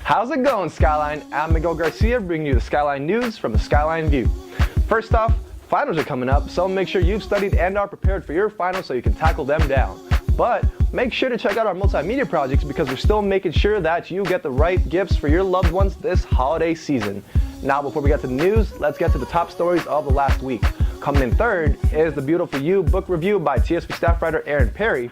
How's it going, Skyline? I'm Miguel Garcia, bringing you the Skyline news from the Skyline View. First off, finals are coming up, so make sure you've studied and are prepared for your finals so you can tackle them down. But make sure to check out our multimedia projects because we're still making sure that you get the right gifts for your loved ones this holiday season. Now, before we get to the news, let's get to the top stories of the last week. Coming in third is The Beautiful You book review by TSV staff writer Aaron Perry.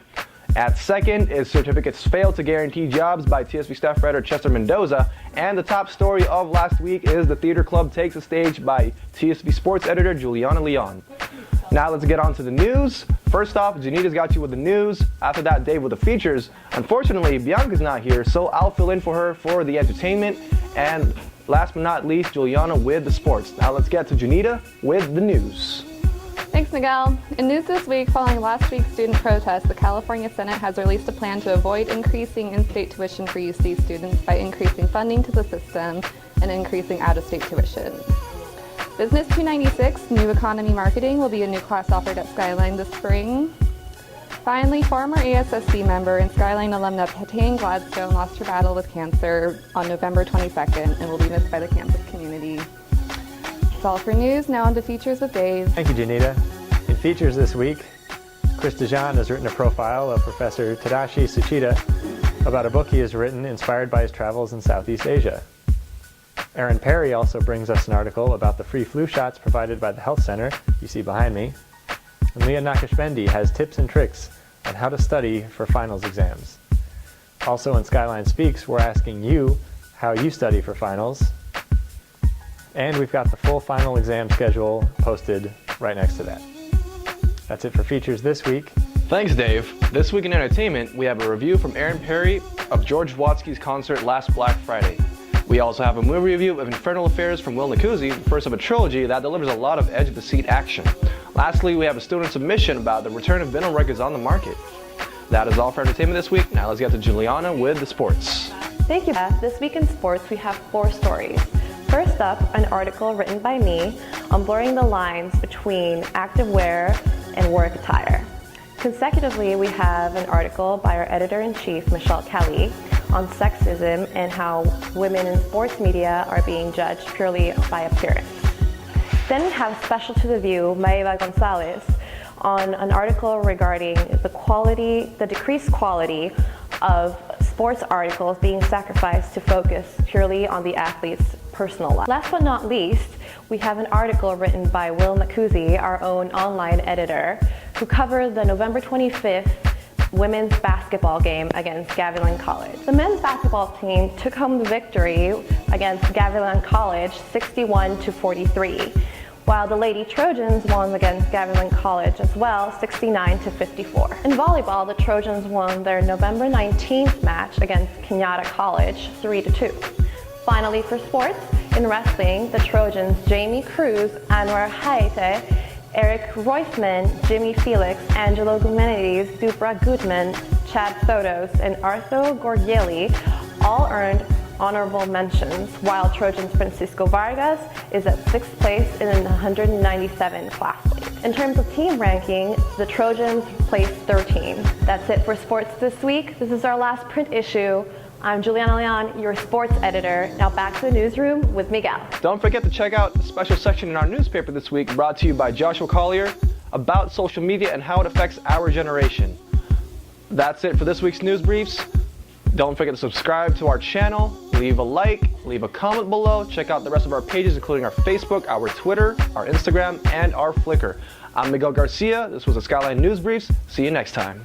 At second is Certificates Fail to Guarantee Jobs by TSV staff writer Chester Mendoza. And the top story of last week is The Theater Club Takes the Stage by TSV sports editor Juliana Leon. Now let's get on to the news. First off, Janita's got you with the news. After that, Dave with the features. Unfortunately, Bianca's not here, so I'll fill in for her for the entertainment. And last but not least, Juliana with the sports. Now let's get to Janita with the news. Thanks, Miguel. In news this week, following last week's student protest, the California Senate has released a plan to avoid increasing in-state tuition for UC students by increasing funding to the system and increasing out-of-state tuition. Business 296, New Economy Marketing, will be a new class offered at Skyline this spring. Finally, former ASSC member and Skyline alumna Payne Gladstone lost her battle with cancer on November 22nd and will be missed by the campus community. That's all for news. Now on to features with Dave. Thank you, Janita. In features this week, Chris DeJean has written a profile of Professor Tadashi Tsuchida about a book he has written inspired by his travels in Southeast Asia. Aaron Perry also brings us an article about the free flu shots provided by the health center you see behind me. And Leah Nakashbendi has tips and tricks on how to study for finals exams. Also in Skyline Speaks, we're asking you how you study for finals. And we've got the full final exam schedule posted right next to that. That's it for features this week. Thanks, Dave. This week in entertainment, we have a review from Aaron Perry of George Watsky's concert last Black Friday. We also have a movie review of Infernal Affairs from Will Nacuzzi, the first of a trilogy that delivers a lot of edge-of-the-seat action. Lastly, we have a student submission about the return of vinyl records on the market. That is all for entertainment this week. Now let's get to Juliana with the sports. Thank you, Beth. This week in sports, we have 4 stories. First up, an article written by me on blurring the lines between active wear and work attire. Consecutively, we have an article by our editor-in-chief, Michelle Kelly, on sexism and how women in sports media are being judged purely by appearance. Then we have Special to the View, Maeva Gonzalez, on an article regarding the decreased quality of sports articles being sacrificed to focus purely on the athlete's personal life. Last but not least, we have an article written by Will Nacuzzi, our own online editor, who covered the November 25th women's basketball game against Gavilan College. The men's basketball team took home the victory against Gavilan College 61-43, while the Lady Trojans won against Gavilan College as well 69-54. In volleyball, the Trojans won their November 19th match against Kenyatta College 3-2. Finally, for sports, in wrestling, the Trojans Jamie Cruz, Anwar Haite, Eric Roisman, Jimmy Felix, Angelo Gumenides, Dupra Goodman, Chad Sotos, and Arthur Gorgieli all earned honorable mentions, while Trojans Francisco Vargas is at 6th place in the 197 class league. In terms of team ranking, the Trojans placed 13. That's it for sports this week. This is our last print issue. I'm Juliana Leon, your sports editor. Now back to the newsroom with Miguel. Don't forget to check out the special section in our newspaper this week brought to you by Joshua Collier about social media and how it affects our generation. That's it for this week's news briefs. Don't forget to subscribe to our channel, leave a like, leave a comment below, check out the rest of our pages including our Facebook, our Twitter, our Instagram, and our Flickr. I'm Miguel Garcia. This was the Skyline News Briefs. See you next time.